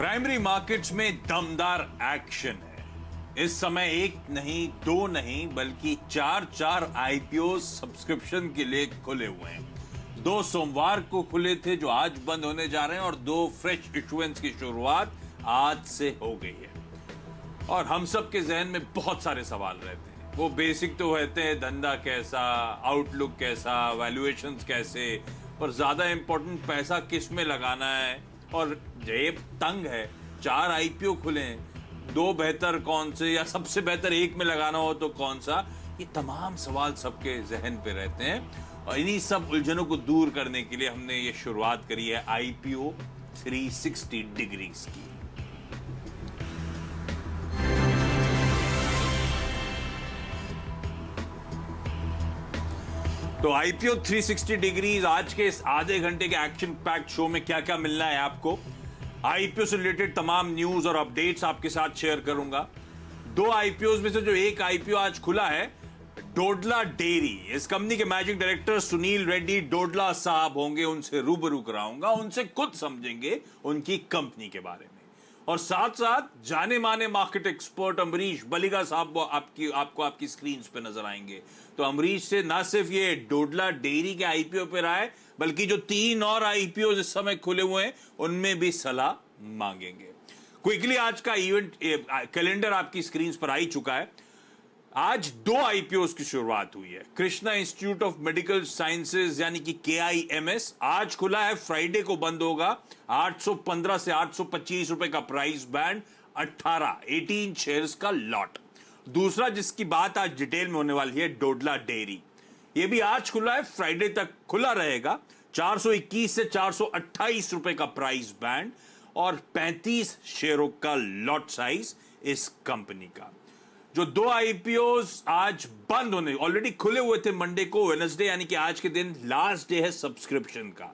Primary markets में दमदार action है। इस समय एक नहीं, दो नहीं, बल्कि चार आईपीओ सब्सक्रिप्शन के लिए खुले हुए हैं। 2 सोमवार को खुले थे जो आज बंद होने जा रहे हैं और 2 फ्रेश इशुएंस की शुरुआत आज से हो गई है। और हम सब के जहन में बहुत सारे सवाल रहते हैं। वो बेसिक तो रहते हैं, धंधा कैसा, आउटलुक कैसा, वैल्यूएशंस कैसे, पर ज्यादा इंपॉर्टेंट पैसा किस में लगाना है। और जेब तंग है, 4 आईपीओ खुले हैं, 2 बेहतर कौन से, या सबसे बेहतर एक में लगाना हो तो कौन सा, ये तमाम सवाल सबके जहन पे रहते हैं। और इन्हीं सब उलझनों को दूर करने के लिए हमने ये शुरुआत करी है आईपीओ 360 डिग्रीज की। तो आईपीओ 360 डिग्रीज आज के इस आधे घंटे के एक्शन पैक्ड शो में क्या क्या मिलना है आपको, आईपीओ से रिलेटेड तमाम न्यूज और अपडेट्स आपके साथ शेयर करूंगा। 2 आईपीओ में से जो एक आईपीओ आज खुला है, डोडला डेयरी, इस कंपनी के मैनेजिंग डायरेक्टर सुनील रेड्डी डोडला साहब होंगे, उनसे रूबरू कराऊंगा, उनसे खुद समझेंगे उनकी कंपनी के बारे में। और साथ साथ जाने माने मार्केट एक्सपर्ट अमरीश बलिगा साहब आपको आपकी स्क्रीन पे नजर आएंगे। तो अमरीश से ना सिर्फ ये डोडला डेयरी के आईपीओ पे राय, बल्कि जो 3 और आईपीओ इस समय खुले हुए हैं उनमें भी सलाह मांगेंगे। क्विकली आज का इवेंट कैलेंडर आपकी स्क्रीन पर आ ही चुका है। आज 2 आईपीओ की शुरुआत हुई है। Krishna institute of medical sciences यानी कि KIMS आज खुला है, फ्राइडे को बंद होगा। 815 से 825 रुपए का प्राइस बैंड, 18 शेयर्स का लॉट। दूसरा जिसकी बात आज डिटेल में होने वाली है, डोडला डेयरी, ये भी आज खुला है, फ्राइडे तक खुला रहेगा। 421 से 428 रुपए का प्राइस बैंड और 35 शेयरों का लॉट साइज इस कंपनी का। जो 2 आईपीओ आज बंद होने, ऑलरेडी खुले हुए थे मंडे को, वेडनेसडे यानी कि आज के दिन लास्ट डे है सब्सक्रिप्शन का,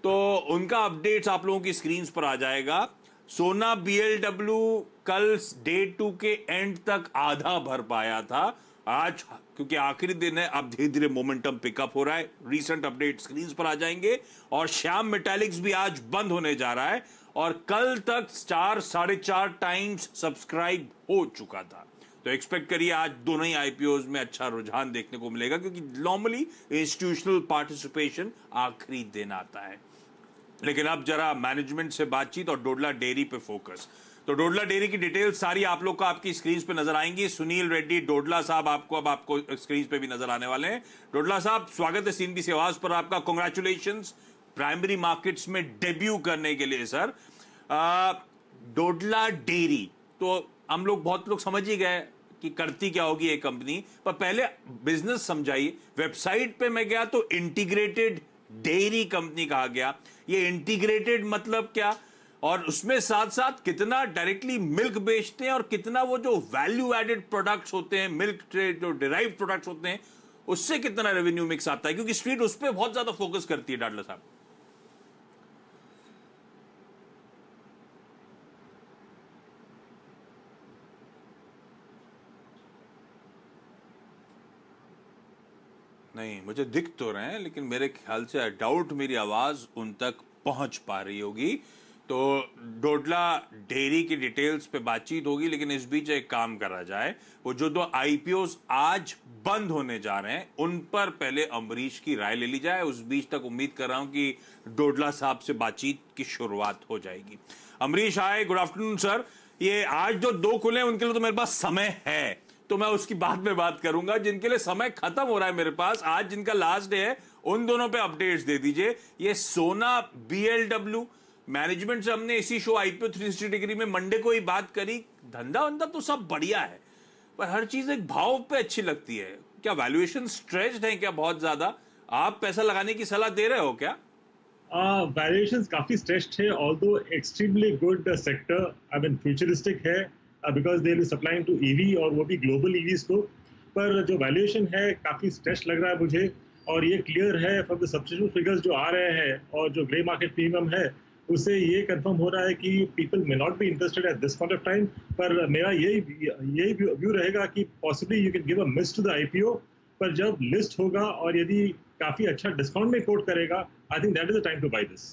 तो उनका अपडेट्स आप लोगों की स्क्रीन पर आ जाएगा। सोना BLW कल डे 2 के एंड तक आधा भर पाया था। आज क्योंकि आखिरी दिन है, अब धीरे धीरे मोमेंटम पिकअप हो रहा है, रीसेंट अपडेट स्क्रीन पर आ जाएंगे। और श्याम मेटालिक्स भी आज बंद होने जा रहा है और कल तक 4-4.5 टाइम्स सब्सक्राइब हो चुका था। तो एक्सपेक्ट करिए आज दोनों ही आईपीओज में अच्छा रुझान देखने को मिलेगा, क्योंकि नॉर्मली इंस्टीट्यूशनल पार्टिसिपेशन आखिरी दिन आता है। लेकिन अब जरा मैनेजमेंट से बातचीत और डोडला डेयरी पे फोकस। तो डोडला डेयरी की डिटेल्स सारी आप लोग को आपकी स्क्रीन पे नजर आएंगी। सुनील रेड्डी डोडला साहब आपको स्क्रीन पे भी नजर आने वाले हैं। डोडला साहब, स्वागत है CNBC आवाज पर आपका। कांग्रेचुलेशंस प्राइमरी मार्केट्स में डेब्यू करने के लिए सर। डोडला डेयरी तो हम लोग बहुत लोग समझ ही गए कि करती क्या होगी ये कंपनी, पर पहले बिजनेस समझाइए। वेबसाइट पे मैं गया तो इंटीग्रेटेड डेयरी कंपनी कहा गया, ये इंटीग्रेटेड मतलब क्या, और उसमें साथ साथ कितना डायरेक्टली मिल्क बेचते हैं और कितना वो जो वैल्यू एडेड प्रोडक्ट्स होते हैं, मिल्क ट्रेड जो डिराइव्ड प्रोडक्ट्स होते हैं, उससे कितना रेवेन्यू मिक्स आता है, क्योंकि स्ट्रीट उस पर बहुत ज्यादा फोकस करती है। डाडला साहब, नहीं मुझे दिख तो रहे हैं, लेकिन मेरे ख्याल से आई डाउट मेरी आवाज उन तक पहुंच पा रही होगी। तो डोडला डेयरी की डिटेल्स पे बातचीत होगी, लेकिन इस बीच एक काम करा जाए, वो जो 2 आईपीओ आज बंद होने जा रहे हैं उन पर पहले अमरीश की राय ले ली जाए। उस बीच तक उम्मीद कर रहा हूं कि डोडला साहब से बातचीत की शुरुआत हो जाएगी। अमरीश आए, गुड आफ्टरनून सर। ये आज जो 2 खुले हैं उनके लिए तो मेरे पास समय है, तो मैं उसकी बाद में बात करूंगा। जिनके लिए समय खत्म हो रहा है मेरे पास, आज जिनका लास्ट डे है, उन दोनों पे अपडेट्स दे दीजिए। ये सोना BLW मैनेजमेंट से हमने इसी शो आईपीओ 360 डिग्री में मंडे को ही बात करी। धंधा वंधा तो सब बढ़िया है, पर हर चीज एक भाव पे अच्छी लगती है। क्या वैल्यूएशन स्ट्रेच्ड है क्या बहुत ज्यादा? आप पैसा लगाने की सलाह दे रहे हो क्या? वैल्यूएशंस काफी स्ट्रेच्ड है, although extremely good sector, I mean futuristic है, because they will supplying to EV और वो भी ग्लोबल EVs को। पर जो वैल्यूएशन है काफी स्ट्रेच लग रहा है मुझे, और ये क्लियर है फ्रॉम द सब्स्टिट्यूट फिगर्स जो आ रहे हैं और जो ग्रे मार्केट प्रीमियम है, उससे ये कंफर्म हो रहा है कि people may not be interested at this point of time. पर मेरा यही व्यू रहेगा कि possibly you can give a miss to the IPO, पर जब लिस्ट होगा और यदि काफी अच्छा डिस्काउंट में कोट करेगा, I think that is the time to buy this.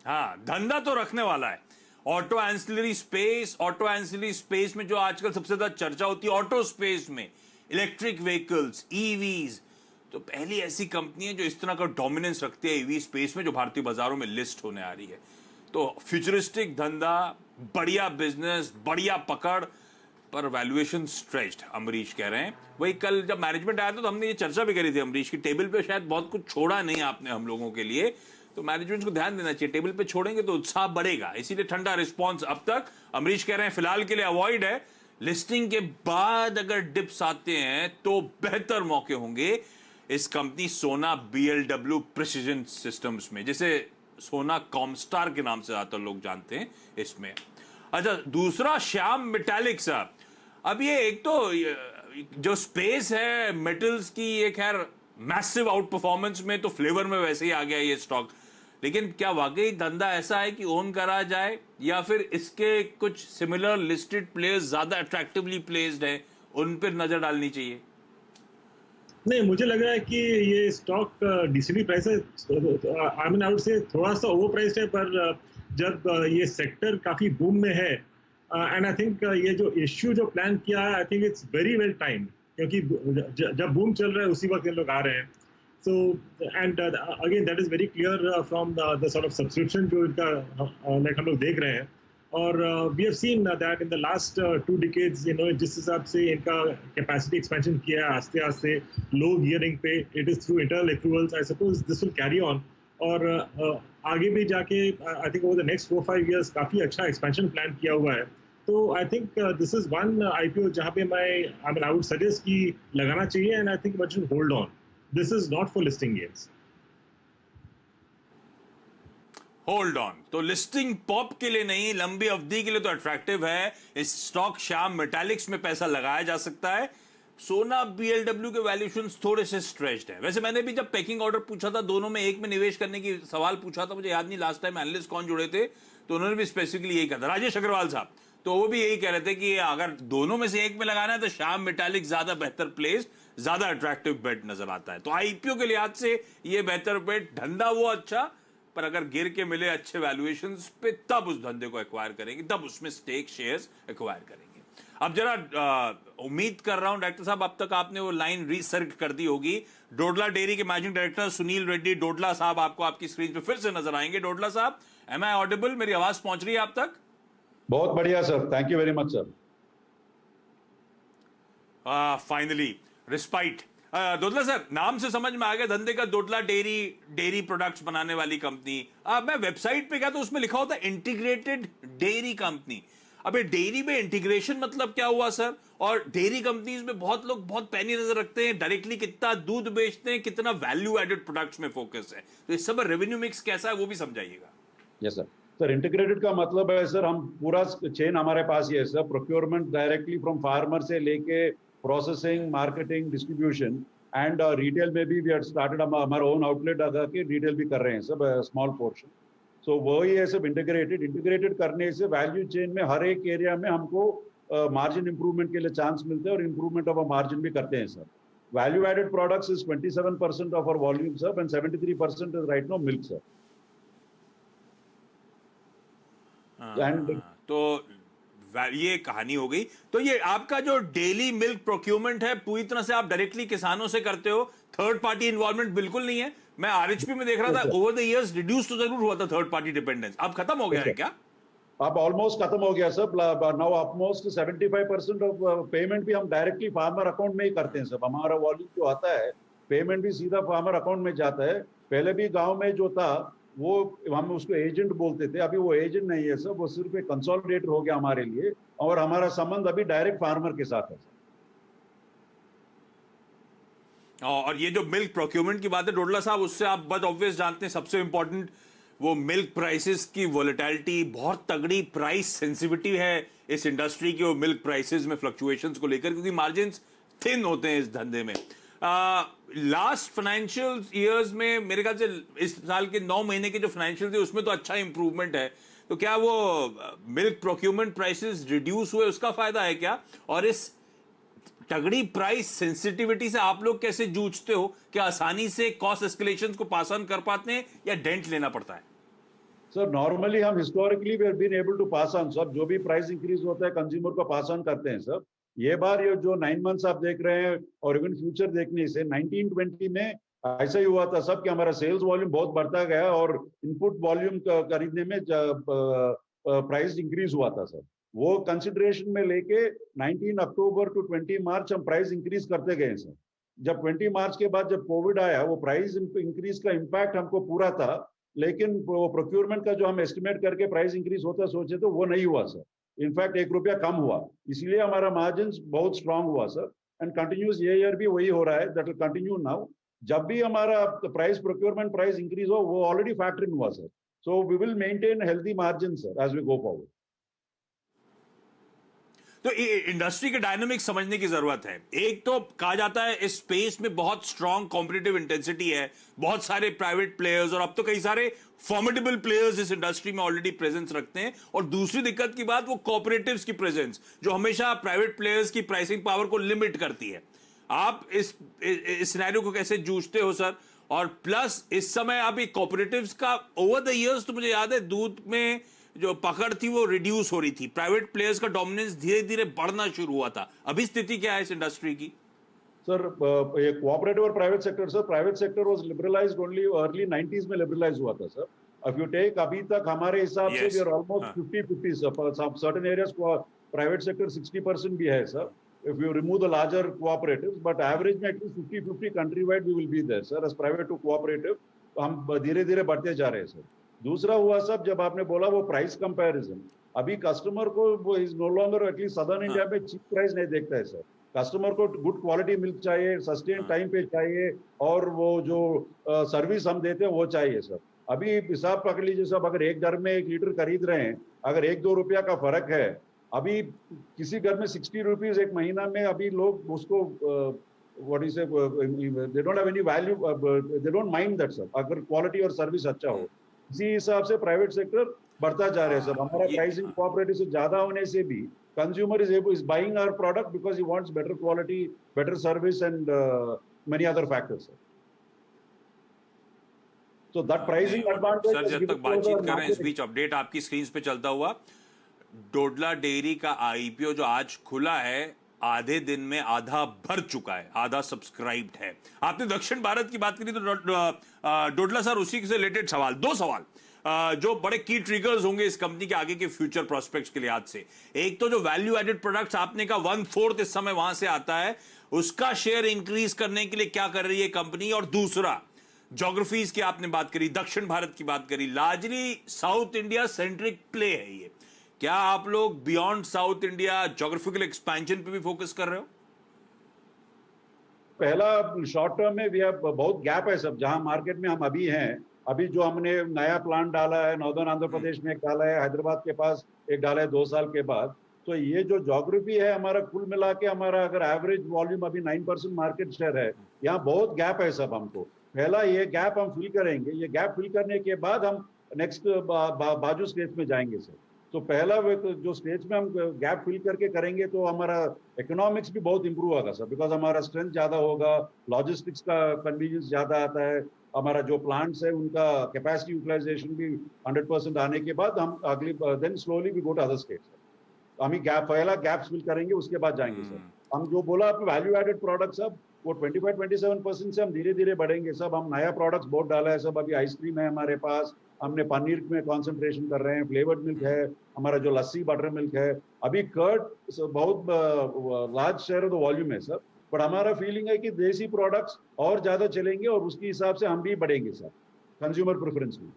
हाँ, धंधा तो रखने वाला है। ऑटो एंसिलरी स्पेस में जो आजकल सबसे ज्यादा चर्चा होती है, ऑटो स्पेस में इलेक्ट्रिक व्हीकल्स, ईवीज, तो पहली ऐसी कंपनी है जो इस तरह का डोमिनेंस रखती है ईवी स्पेस में, जो भारतीय बाजारों में लिस्ट होने आ रही है। तो फ्यूचरिस्टिक धंधा, बढ़िया बिजनेस, बढ़िया पकड़, पर वैल्यूएशन स्ट्रेच्ड, अमरीश कह रहे हैं। वही कल जब मैनेजमेंट आया था तो हमने ये चर्चा भी करी थी अमरीश की, टेबल पे शायद बहुत कुछ छोड़ा नहीं आपने हम लोगों के लिए, तो मैनेजमेंट को ध्यान देना चाहिए, टेबल पे छोड़ेंगे तो उत्साह बढ़ेगा, इसीलिए ठंडा रिस्पॉन्स अब तक। अमरीश कह रहे हैं फिलहाल के लिए अवॉइड है, लिस्टिंग के बाद अगर डिप्स आते हैं तो बेहतर मौके होंगे इस कंपनी सोना BLW प्रिसिजन सिस्टम्स में, जैसे सोना कॉमस्टार के नाम से ज्यादातर लोग जानते हैं इसमें। अच्छा, दूसरा श्याम मेटालिक्स। अब ये एक तो जो स्पेस है मेटल्स की, ये खैर मैसिव आउट परफॉर्मेंस में, तो फ्लेवर में वैसे ही आ गया ये स्टॉक, लेकिन क्या वाकई धंधा ऐसा है कि ओन करा जाए, या फिर इसके कुछ सिमिलर लिस्टेड प्लेयर्स ज्यादा अट्रैक्टिवली प्लेस्ड हैं, उन पर नजर डालनी चाहिए? नहीं, मुझे लग रहा है कि ये स्टॉक डिसेंटली प्राइस है। I mean I would say थोड़ा सा ओवर प्राइस्ड है, पर जब ये सेक्टर काफी बूम में है, एंड आई थिंक ये जो इश्यू जो प्लान किया है, I think it's very well timed, क्योंकि जब बूम चल रहा है उसी वक्त ये लोग आ रहे हैं। So and again that is very clear from the sort of subscription जो इनका लाइक हम लोग देख रहे हैं। और we have seen that in the last 2 decades, जिस हिसाब से इनका कैपेसिटी एक्सपेंशन किया है आस्ते आस्ते, लो गियरिंग पे, it is through internal accruals. I suppose this will carry on, और आगे भी जाके I think over the next 4-5 years काफी अच्छा एक्सपेंशन प्लान किया हुआ है। तो I think this is one IPO जहाँ पे आई वुड सजेस्ट कि लगाना चाहिए, and I think one should hold on. This is not for listing games. Hold on तो लिस्टिंग पॉप के लिए नहीं, लंबी अवधि के लिए तो अट्रैक्टिव है। इस स्टॉक श्याम मेटालिक्स में पैसा लगाया जा सकता है। सोना BLW के वैल्यूएशंस थोड़े से स्ट्रेच्ड है। वैसे मैंने भी जब पैकिंग ऑर्डर पूछा था, दोनों में एक में निवेश करने की सवाल पूछा था, मुझे याद नहीं लास्ट टाइम एनालिस्ट कौन जुड़े थे, तो उन्होंने भी स्पेसिफिकली यही कहा था, राजेश अग्रवाल साहब, तो वो भी यही कह रहे थे कि अगर दोनों में से एक में लगाना है तो श्याम मेटालिक्स ज्यादा बेहतर प्लेस, ज्यादा अट्रैक्टिव बेट नजर आता है। तो IPO के लिहाज से ये बेहतर बेट, धंधा वो अच्छा, पर अगर गिर के मिले अच्छे वैल्यूएशंस पे तब उस धंधे को एक्वायर करेंगे, तब उसमें स्टेक शेयर्स एक्वायर करेंगे। अब जरा उम्मीद कर रहा हूं डॉक्टर साहब अब तक आपने वो लाइन रिसर्च कर दी होगी। डोडला डेयरी के मैनेजिंग डायरेक्टर सुनील रेड्डी डोडला साहब आपको आपकी स्क्रीन पे फिर से नजर आएंगे। डोडला साहब, एम आई ऑडिबल? मेरी आवाज पहुंच रही है आप तक? बहुत बढ़िया sir, thank you very much sir. Finally respite. Dodla sir, नाम से समझ में आ गया धंधे का, डोडला डेयरी प्रोडक्ट्स बनाने वाली कंपनी। मैं वेबसाइट पे गया तो उसमें लिखा होता है इंटीग्रेटेड डेयरी कंपनी। अब ये डेयरी में इंटीग्रेशन मतलब क्या हुआ सर? और डेयरी कंपनीज में बहुत लोग बहुत पैनी नजर रखते हैं, डायरेक्टली कितना दूध बेचते हैं, कितना वैल्यू एडेड प्रोडक्ट्स में फोकस है, तो इस सब रेवेन्यू मिक्स कैसा है वो भी समझाइएगा। Yes sir. सर इंटीग्रेटेड का मतलब है सर, हम पूरा चेन हमारे पास ही है sir, procurement directly from farmer से लेके processing, marketing, distribution, and retail में भी वी हैव स्टार्टेड, हम हमारा ओन आउटलेट लगा के रिटेल भी कर रहे हैं सब, स्मॉल पोर्शन। सो वही है सब इंटीग्रेटेड करने से वैल्यू चेन में हर एक एरिया में हमको मार्जिन इंप्रूवमेंट के लिए चांस मिलते हैं, और इंप्रूवमेंट ऑफ मार्जिन भी करते हैं sir. Value added products is 27% of our volume sir, and 73% is right now milk sir. And तो ये कहानी हो गई। तो ये आपका जो डेली मिल्क प्रोक्यूरमेंट है पूरी तरह से आप डायरेक्टली किसानों से करते हो, थर्ड पार्टी इन्वॉल्वमेंट बिल्कुल नहीं है? मैं RHP में देख रहा था ओवर द इयर्स रिड्यूस तो जरूर हुआ था थर्ड पार्टी डिपेंडेंस, अब खत्म हो गया है क्या? अब ऑलमोस्ट खत्म हो गया sir. Now almost 75% of payment भी हम डायरेक्टली फार्मर अकाउंट में ही करते हैं सर। हमारा वॉल्यूम जो आता है पेमेंट भी सीधा फार्मर अकाउंट में जाता है। पहले भी गांव में जो था वो हम उसको एजेंट बोलते थे, अभी वो एजेंट नहीं है सर, वो सिर्फ एक कंसोलिडेटर हो गया हमारे लिए, और हमारा संबंध अभी डायरेक्ट फार्मर के साथ है सर। और ये जो मिल्क प्रोक्योरमेंट की बात है डोडला साहब, उससे आप बहुत ऑब्वियस जानते हैं, सबसे इंपॉर्टेंट वो मिल्क प्राइसेस की वोलेटिलिटी, बहुत तगड़ी प्राइस सेंसिटिविटी है इस इंडस्ट्री की, वो मिल्क प्राइसेस में फ्लक्चुएशंस को लेकर, क्योंकि मार्जिन्स थिन होते हैं इस धंधे में। लास्ट फाइनेंशियल ईयर्स में मेरे ख्याल से इस साल के 9 महीने के जो फाइनेंशियल थे उसमें तो अच्छा इंप्रूवमेंट है, तो क्या वो मिल्क प्रोक्योरमेंट प्राइसेस रिड्यूस हुए उसका फायदा है क्या? और इस तगड़ी प्राइस सेंसिटिविटी से आप लोग कैसे जूझते हो? क्या आसानी से कॉस्ट एस्केलेशन को पास ऑन कर पाते हैं या डेंट लेना पड़ता है? सर नॉर्मली हम historically we have been able to pass on, सब जो भी प्राइस इंक्रीज होता है कंज्यूमर को पास ऑन करते हैं सर। ये बार ये जो 9 मंथ्स आप देख रहे हैं और इवन फ्यूचर देखने से 1920 में ऐसा ही हुआ था सब कि हमारा सेल्स वॉल्यूम बहुत बढ़ता गया और इनपुट वॉल्यूम खरीदने में प्राइस इंक्रीज हुआ था सर। वो कंसिडरेशन में लेके 19 अक्टूबर टू 20 मार्च हम प्राइस इंक्रीज करते गए सर। जब 20 मार्च के बाद जब कोविड आया वो प्राइस इंक्रीज का इम्पैक्ट हमको पूरा था, लेकिन वो प्रोक्योरमेंट का जो हम एस्टिमेट करके प्राइस इंक्रीज होता सोचे तो वो नहीं हुआ सर। इनफैक्ट 1 रुपया कम हुआ, इसलिए हमारा मार्जिन बहुत स्ट्रांग हुआ सर। एंड कंटिन्यूस ये ईयर भी वही हो रहा है, दैट विल कंटिन्यू नाउ। जब भी हमारा प्राइस प्रोक्योरमेंट प्राइस इंक्रीज हो वो ऑलरेडी फैक्टर इन हुआ sir. So we will maintain healthy margin sir as we go forward. तो इंडस्ट्री के डायनामिक्स समझने की जरूरत है। एक तो कहा जाता है इस स्पेस में बहुत स्ट्रांग कॉम्पिटिटिव इंटेंसिटी है, बहुत सारे प्राइवेट प्लेयर्स और अब तो कई सारे फॉर्मिडेबल प्लेयर्स इस इंडस्ट्री में ऑलरेडी प्रेजेंस रखते हैं। और दूसरी दिक्कत की बात वो कोऑपरेटिव्स की प्रेजेंस जो हमेशा प्राइवेट प्लेयर्स की प्राइसिंग पावर को लिमिट करती है। आप इस सिनेरियो को कैसे जूझते हो सर? और प्लस इस समय अभी कोऑपरेटिव्स का ओवर द इयर्स तो मुझे याद है दूध में जो पकड़ थी वो रिड्यूस हो रही थी, प्राइवेट प्लेयर्स का डोमिनेंस धीरे धीरे बढ़ना शुरू हुआ था। अभी स्थिति क्या है इस इंडस्ट्री की? सर ये कोऑपरेटिव और private sector sir, private sector was liberalised only early 90s में लिबरलाइज हुआ था सर। इफ यू टेक अभी तक हमारे हिसाब से we are almost 50-50 sir. Some certain areas private sector 60% भी है sir if you remove the larger cooperatives, but average में at least 50-50 countrywide we will be there sir as private to cooperative। तो हम धीरे धीरे बढ़ते जा रहे हैं सर। दूसरा हुआ सब जब आपने बोला वो प्राइस कंपैरिजन, अभी कस्टमर को वो is no longer at least southern India में चीप प्राइस नहीं देखता है सर। कस्टमर को गुड क्वालिटी मिल्क चाहिए, सस्टेन टाइम पे चाहिए और वो जो सर्विस हम देते हैं वो चाहिए सर। अभी हिसाब पकड़ लीजिए सब, अगर एक घर में 1 लीटर खरीद रहे हैं, अगर 1-2 रुपया का फर्क है, अभी किसी घर में 60 रुपीज एक महीना में अभी लोग उसको what is they don't have any value, they don't mind that sir, अगर क्वालिटी और सर्विस अच्छा हो। इसी हिसाब से प्राइवेट सेक्टर बढ़ता जा रहा है सर। हमारा प्राइसिंग कोऑपरेटिव से ज्यादा होने से भी consumer is buying our product because he wants better quality, better service and many other factors sir. So that pricing advantage sir जब तक बातचीत कर रहे हैं इस बीच अपडेट आपकी स्क्रीन पे चलता हुआ, डोडला डेयरी का आईपीओ जो आज खुला है आधे दिन में आधा भर चुका है, आधा सब्सक्राइब्ड है। आपने दक्षिण भारत की बात करी तो डोडला सर उसी से रिलेटेड सवाल, 2 सवाल जो बड़े की ट्रिगर्स होंगे इस कंपनी के आगे के फ्यूचर प्रोस्पेक्ट्स के लिहाज से। एक तो जो वैल्यू एडेड प्रोडक्ट्स आपने का 1/4 इस समय वहां से आता है, उसका शेयर इंक्रीज करने के लिए क्या कर रही है कंपनी? और दूसरा ज्योग्राफीज की आपने बात करी, दक्षिण भारत की बात करी, largely south India centric play है ये, क्या आप लोग beyond south India geographical expansion पे भी फोकस कर रहे हो? पहला शॉर्ट टर्म में भी अब बहुत गैप है सब, जहां मार्केट में हम अभी हैं। अभी जो हमने नया प्लांट डाला है नॉर्दर्न आंध्र प्रदेश में एक डाला है, हैदराबाद के पास एक डाला है 2 साल के बाद। तो ये जो ज्योग्राफी है हमारा कुल मिला के हमारा अगर एवरेज वॉल्यूम अभी 9% मार्केट शेयर है, यहाँ बहुत गैप है सब। हमको पहला ये गैप हम फिल करेंगे, ये गैप फिल करने के बाद हम नेक्स्ट बाजू स्टेज में जाएंगे सर। तो पहला जो स्टेज में हम गैप फिल करके करेंगे तो हमारा इकोनॉमिक्स भी बहुत इंप्रूव होगा सर, बिकॉज हमारा स्ट्रेंथ ज्यादा होगा, लॉजिस्टिक्स का कन्वीनियंस ज्यादा आता है, हमारा जो प्लांट्स है उनका कैपेसिटी यूटिलाइजेशन भी 100% आने के बाद हम अगली then slowly we go to other states. हम गैप पहला गैप्स फिल करेंगे उसके बाद जाएंगे सर। हम जो बोला आप वैल्यू एडेड प्रोडक्ट सब वो 25-27% से हम धीरे धीरे बढ़ेंगे सब। हम नया प्रोडक्ट्स बहुत डाला है सब, अभी आइसक्रीम है हमारे पास, हमने पनीर में कंसंट्रेशन कर रहे हैं, फ्लेवर्ड मिल्क है, हमारा जो लस्सी बटर मिल्क है, अभी कर्ड बहुत large share of the volume है सर। बट हमारा फीलिंग है कि देसी प्रोडक्ट्स और ज्यादा चलेंगे और उसके हिसाब से हम भी बढ़ेंगे सर कंज्यूमर प्रेफरेंस में।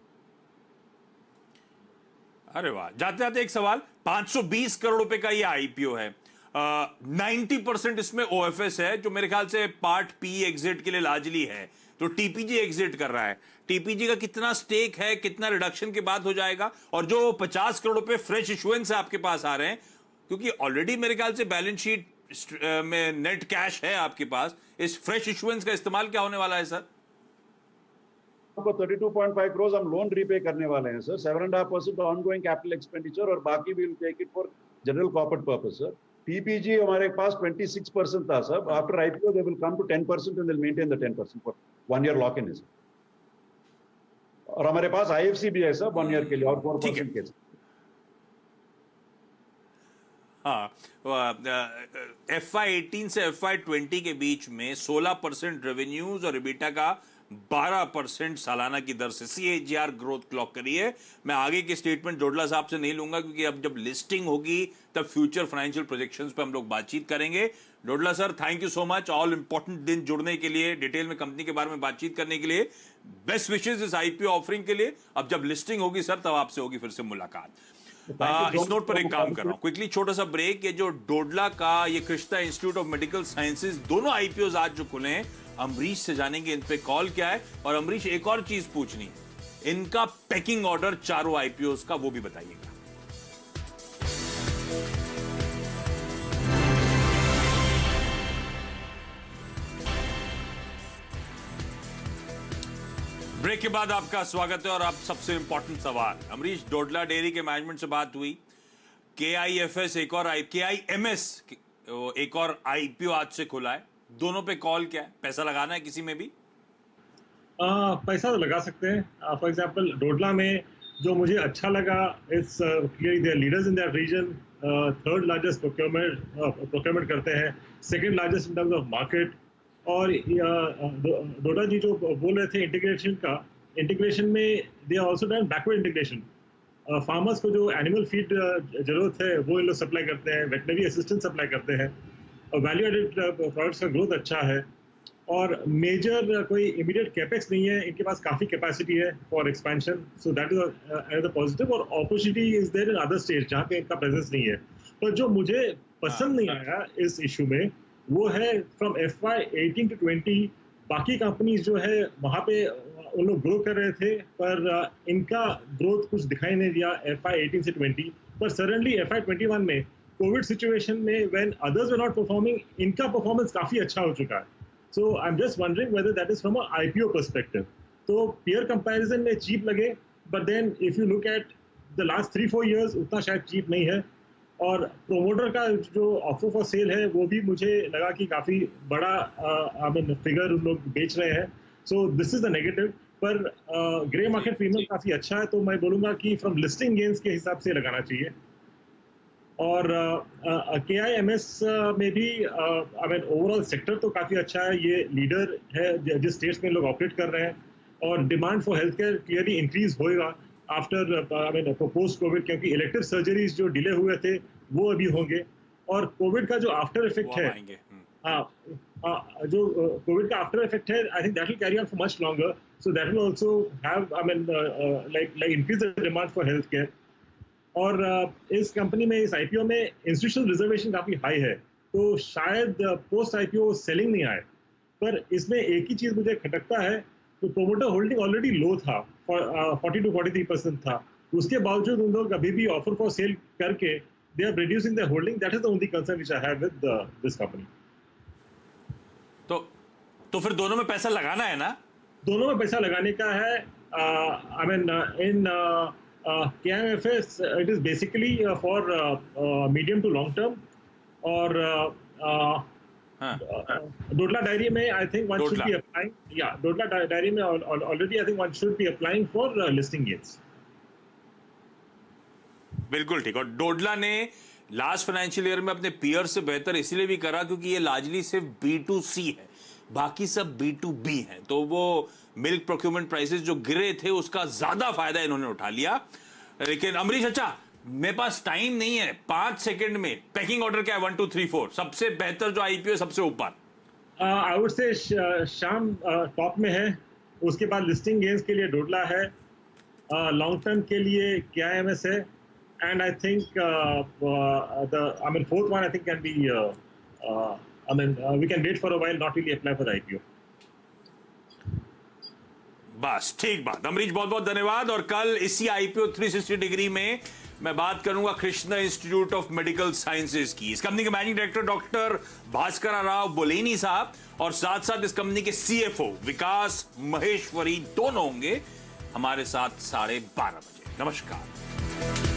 अरे वाह, जाते जाते एक सवाल, 520 करोड़ रुपए का ये आईपीओ है, 90% इसमें ओएफएस है जो मेरे ख्याल से पार्ट पी एग्जिट के लिए लार्जली है, तो टीपीजी एग्जिट कर रहा है। टीपीजी का कितना स्टेक है, कितना रिडक्शन के बाद हो जाएगा? और जो 50 करोड़ रुपए फ्रेश इशुएंस आपके पास आ रहे हैं, क्योंकि ऑलरेडी मेरे ख्याल से बैलेंस शीट में नेट कैश है आपके पास, इस फ्रेश इशुएंस का इस्तेमाल क्या होने वाला है सर? 32.5 करोड़ हम लोन रीपे करने वाले हैं सर, 7.5% ऑनगोइंग कैपिटल एक्सपेंडिचर और बाकी will take it for general corporate purpose sir. TPG हमारे पास 26% था sir, after IPO they will come to 10% and they will maintain the 10% for 1 year lock in. और हमारे पास IFC भी है सर 1 ईयर के लिए और 4% के। हाँ, FY18 से FY20 के बीच में 16% रेवेन्यूज और EBITDA का 12% सालाना की दर से CAGR ग्रोथ क्लॉक करी है। मैं आगे के स्टेटमेंट डोडला साहब से नहीं लूंगा क्योंकि अब जब लिस्टिंग होगी तब फ्यूचर फाइनेंशियल प्रोजेक्शंस पे हम लोग बातचीत करेंगे। Dodla sir, thank you so much, all important दिन जुड़ने के लिए, डिटेल में कंपनी के बारे में बातचीत करने के लिए। बेस्ट विशेष इस IPO ऑफरिंग के लिए। अब जब लिस्टिंग होगी सर तब आपसे होगी फिर से मुलाकात। इस नोट पर एक काम कर रहा हूं, क्विकली छोटा सा ब्रेक। ये जो डोडला का, ये Krishna institute of medical sciences, दोनों IPOs आज जो खुले हैं, अमरीश से जानेंगे इन पे कॉल क्या है। और अमरीश, एक और चीज पूछनी है, इनका पैकिंग ऑर्डर चारों IPOs का वो भी बताइएगा। ब्रेक के बाद आपका स्वागत है और अब सबसे इंपॉर्टेंट सवाल। अमरीश, डोडला डेयरी के मैनेजमेंट से बात हुई, KIFS एक और KIMS एक और IPO आज से खुला है, दोनों पे कॉल क्या है? पैसा लगाना है किसी में भी? पैसा तो लगा सकते हैं। फॉर एग्जांपल डोडला में जो मुझे अच्छा लगा, it's clearly they are leaders in that region, third largest procurement करते हैं, second largest in terms of market. और डोडा जी जो बोल रहे थे इंटीग्रेशन में they are also done backward integration. Farmers को जो एनिमल फीड जरूरत है वो इन लोग सप्लाई करते हैं, वेटनरी असिस्टेंट सप्लाई करते हैं, और वैल्यू एडेड प्रोडक्ट्स का ग्रोथ अच्छा है। और मेजर कोई इमीडिएट कैपेक्स नहीं है, इनके पास काफ़ी कैपेसिटी है for expansion, so that is another positive. और opportunity is there in other states जहाँ पे इनका प्रेजेंस नहीं है। तो जो मुझे पसंद नहीं आया इस इशू में वो है फ्रॉम FY18 to 20 बाकी कंपनीज जो है वहाँ पे उन लोग ग्रो कर रहे थे, पर इनका ग्रोथ कुछ दिखाई नहीं दिया FY18 से 20। पर सडनली FY21 में कोविड सिचुएशन में when others were not performing, इनका परफॉर्मेंस काफ़ी अच्छा हो चुका है। So I am just wondering whether that is from a IPO perspective. तो पीयर कंपैरिजन में चीप लगे, but then if you look at the last 3-4 years उतना शायद चीप नहीं है। और प्रोमोटर का जो ऑफर फॉर सेल है वो भी मुझे लगा कि काफ़ी बड़ा फिगर उन लोग बेच रहे हैं। So this is the negative. पर ग्रे मार्केट प्रीमियम काफ़ी अच्छा है, तो मैं बोलूँगा कि फ्रॉम लिस्टिंग गेन्स के हिसाब से लगाना चाहिए। और KIMS में भी ओवरऑल सेक्टर तो काफ़ी अच्छा है, ये लीडर है जिस स्टेट्स में लोग ऑपरेट कर रहे हैं, और demand for health care clearly increase होएगा आफ्टर पोस्ट कोविड, क्योंकि इलेक्टिव सर्जरीज जो डिले हुए थे वो अभी होंगे। और कोविड का जो आफ्टर इफेक्ट है, जो कोविड का आफ्टर इफेक्ट है, आई think that will carry on for much longer, so that will also have like increase the demand for health care. और इस कंपनी में, इस IPO में इंस्टीट्यूशनल रिजर्वेशन काफ़ी हाई है, तो शायद पोस्ट IPO सेलिंग नहीं आए। पर इसमें एक ही चीज़ मुझे खटकता है, तो प्रोमोटर होल्डिंग ऑलरेडी लो था, 40 to 43% था, उसके बावजूद उन लोग अभी भी ऑफर फॉर सेल करके they are reducing their holding. That is the only concern which I have with this company. तो फिर दोनों में पैसा लगाना है ना? दोनों में पैसा लगाने का है। इन KIFS it is basically for medium to long term, और डोडला डायरी में I think one should be applying. Yeah, Dodla diary में already I think one should be applying for listing gains. बिल्कुल ठीक। और डोडला ने लास्ट फाइनेंशियल ईयर में अपने peer से बेहतर इसलिए भी करा क्योंकि ये लार्जली सिर्फ B2C है, बाकी सब B2B है। तो वो मिल्क प्रोक्योरमेंट प्राइसेस जो गिरे थे उसका ज्यादा फायदा इन्होंने उठा लिया। लेकिन अमरीश, अच्छा मेरे पास टाइम नहीं है, 5 सेकंड में पैकिंग ऑर्डर क्या है? 1 2 3 4 सबसे बेहतर जो IPO है सबसे ऊपर। आई वुड से शाम टॉप में है, उसके बाद लिस्टिंग गेन्स के लिए डोडला है, लॉन्ग टर्म के लिए KIMS है, and I think fourth one I think can be we can wait for a while, not really apply for the IPO. बस ठीक बात। अमरीश, बहुत बहुत धन्यवाद। और कल इसी IPO 360 डिग्री में मैं बात करूंगा Krishna institute of medical sciences की। इस कंपनी के managing director doctor Bhaskar Rao Bolleni साहब और साथ साथ इस कंपनी के CFO विकास महेश्वरी दोनों होंगे हमारे साथ 12:30 बजे। नमस्कार।